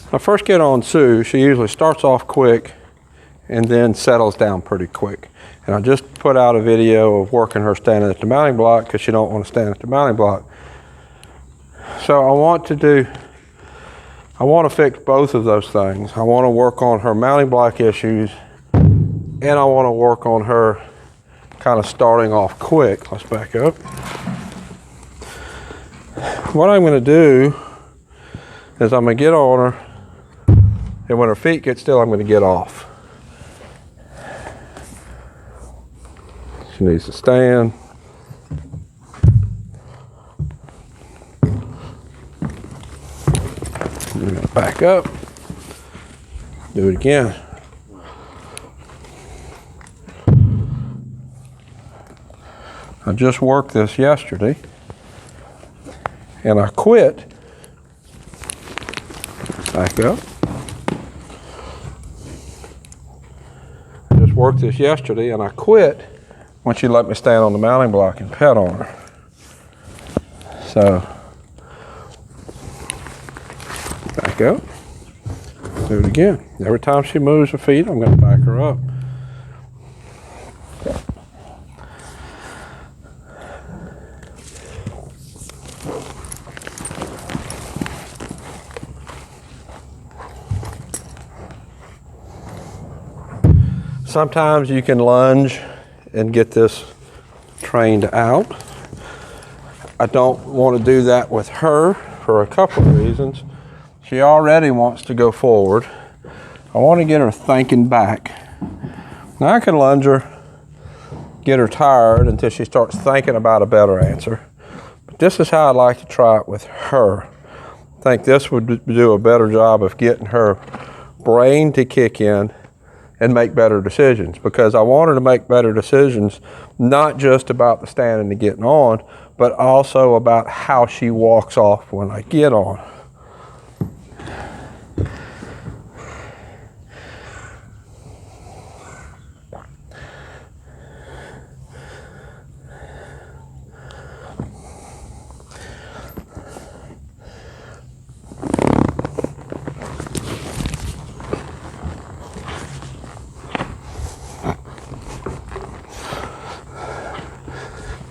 When I first get on Sue, she usually starts off quick and then settles down pretty quick. And I just put out a video of working her standing at the mounting block because she don't want to stand at the mounting block. So I want to fix both of those things. I want to work on her mounting block issues, and I want to work on her kind of starting off quick. Let's back up. What I'm going to do is I'm going to get on her, and when her feet get still, I'm going to get off. She needs to stand. I'm going to back up. Do it again. I just worked this yesterday, and I quit. Back up. I just worked this yesterday, and I quit when she let me stand on the mounting block and pet on her. So, back up. Do it again. Every time she moves her feet, I'm going to back her up. Sometimes you can lunge and get this trained out. I don't want to do that with her for a couple of reasons. She already wants to go forward. I want to get her thinking back. Now I can lunge her, get her tired until she starts thinking about a better answer. But this is how I'd like to try it with her. I think this would do a better job of getting her brain to kick in and make better decisions, because I want her to make better decisions, not just about the standing and getting on, but also about how she walks off when I get on.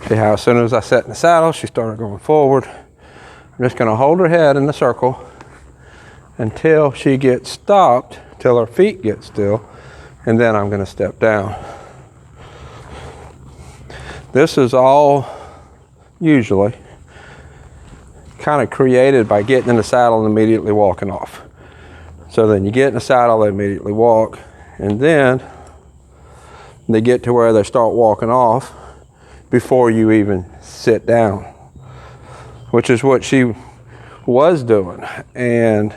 See how as soon as I sat in the saddle, she started going forward. I'm just going to hold her head in the circle until she gets stopped, till her feet get still, and then I'm going to step down. This is all usually kind of created by getting in the saddle and immediately walking off. So then you get in the saddle, they immediately walk, and then they get to where they start walking off before you even sit down, which is what she was doing. And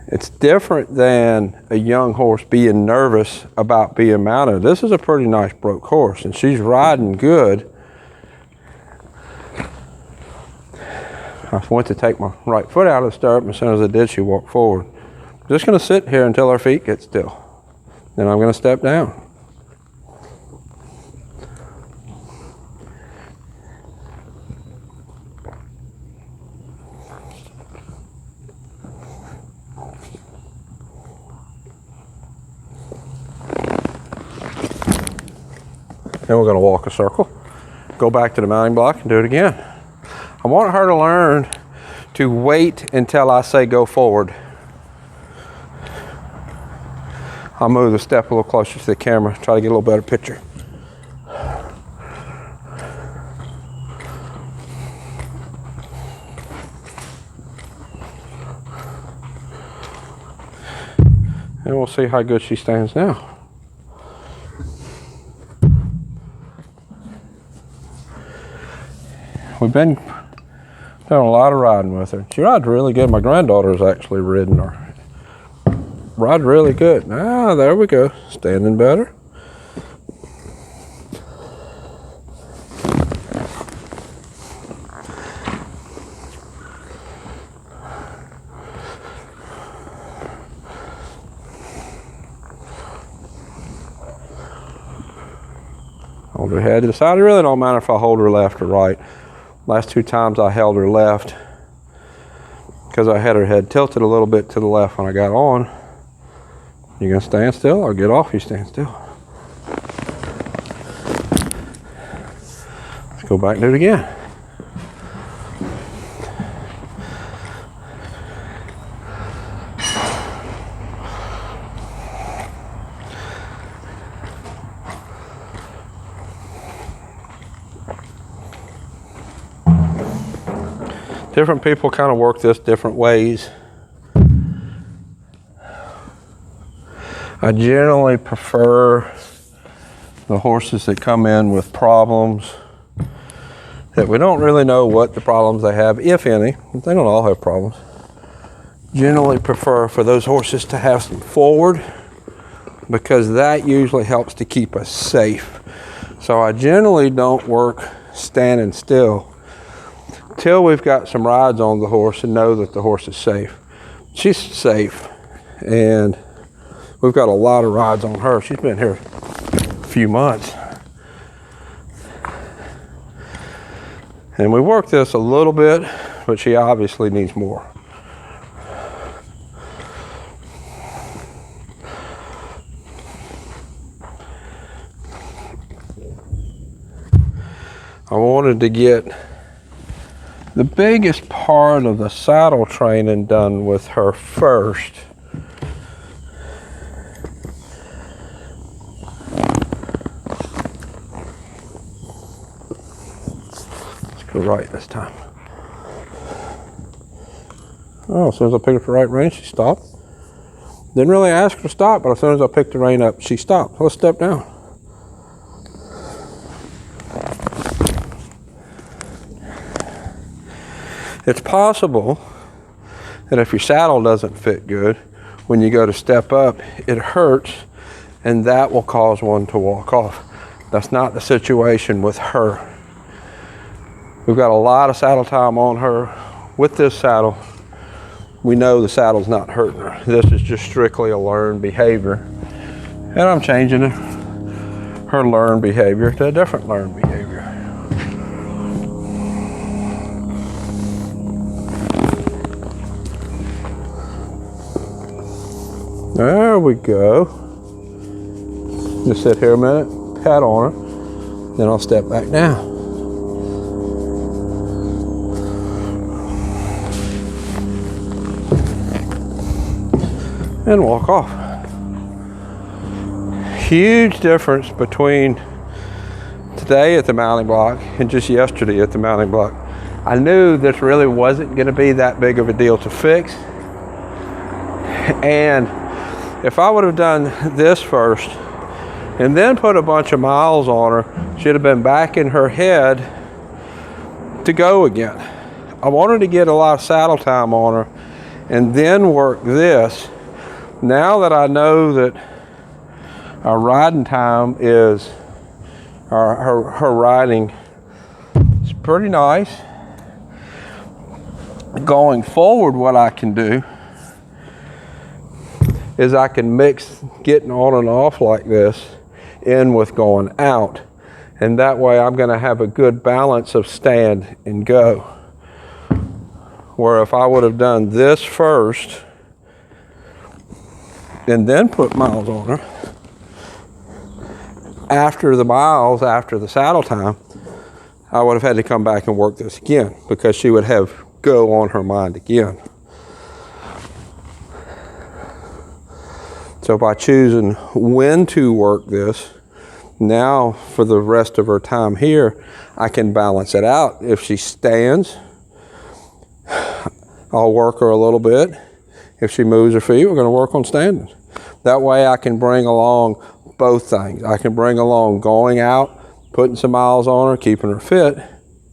it's different than a young horse being nervous about being mounted. This is a pretty nice broke horse, and she's riding good. I went to take my right foot out of the stirrup, and as soon as I did, she walked forward. I'm just going to sit here until her feet get still. Then I'm going to step down. Then we're going to walk a circle, go back to the mounting block and do it again. I want her to learn to wait until I say go forward. I'll move the step a little closer to the camera, try to get a little better picture. And we'll see how good she stands now. We've been doing a lot of riding with her. She rides really good. My granddaughter's actually ridden her. Ride really good. Ah, there we go. Standing better. Hold her head to the side. It really don't matter if I hold her left or right. Last two times I held her left, because I had her head tilted a little bit to the left when I got on. You gonna stand still or get off? You stand still. Let's go back and do it again. Different people kind of work this different ways. I generally prefer the horses that come in with problems that we don't really know what the problems they have, if any. They don't all have problems. Generally prefer for those horses to have some forward, because that usually helps to keep us safe. So I generally don't work standing still till we've got some rides on the horse and know that the horse is safe. She's safe, and we've got a lot of rides on her. She's been here a few months. And we work this a little bit, but she obviously needs more. I wanted to get the biggest part of the saddle training done with her first. Let's go right this time. Oh, as soon as I picked up the right rein, she stopped. Didn't really ask her to stop, but as soon as I picked the rein up, she stopped. Let's step down. It's possible that if your saddle doesn't fit good, when you go to step up, it hurts, and that will cause one to walk off. That's not the situation with her. We've got a lot of saddle time on her. With this saddle, we know the saddle's not hurting her. This is just strictly a learned behavior. And I'm changing her learned behavior to a different learned behavior. There we go. Just sit here a minute, pat on her, then I'll step back down. And walk off. Huge difference between today at the mounting block and just yesterday at the mounting block. I knew this really wasn't going to be that big of a deal to fix. And if I would have done this first and then put a bunch of miles on her, she'd have been back in her head to go again. I wanted to get a lot of saddle time on her and then work this. Now that I know that our riding time is, her riding is pretty nice. Going forward, what I can do is I can mix getting on and off like this in with going out. And that way I'm gonna have a good balance of stand and go. Where if I would have done this first and then put miles on her, after the saddle time, I would have had to come back and work this again, because she would have go on her mind again. So by choosing when to work this, now for the rest of her time here, I can balance it out. If she stands, I'll work her a little bit. If she moves her feet, we're going to work on standing. That way I can bring along both things. I can bring along going out, putting some miles on her, keeping her fit,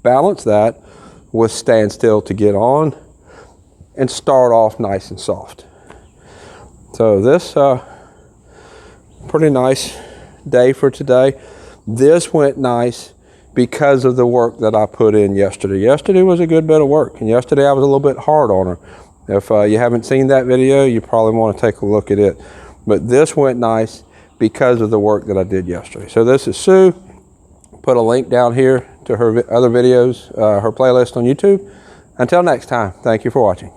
balance that with stand still to get on, and start off nice and soft. So this, pretty nice day for today. This went nice because of the work that I put in yesterday. Yesterday was a good bit of work, and yesterday I was a little bit hard on her. If you haven't seen that video, you probably want to take a look at it. But this went nice because of the work that I did yesterday. So this is Sue. Put a link down here to her other videos, her playlist on YouTube. Until next time, thank you for watching.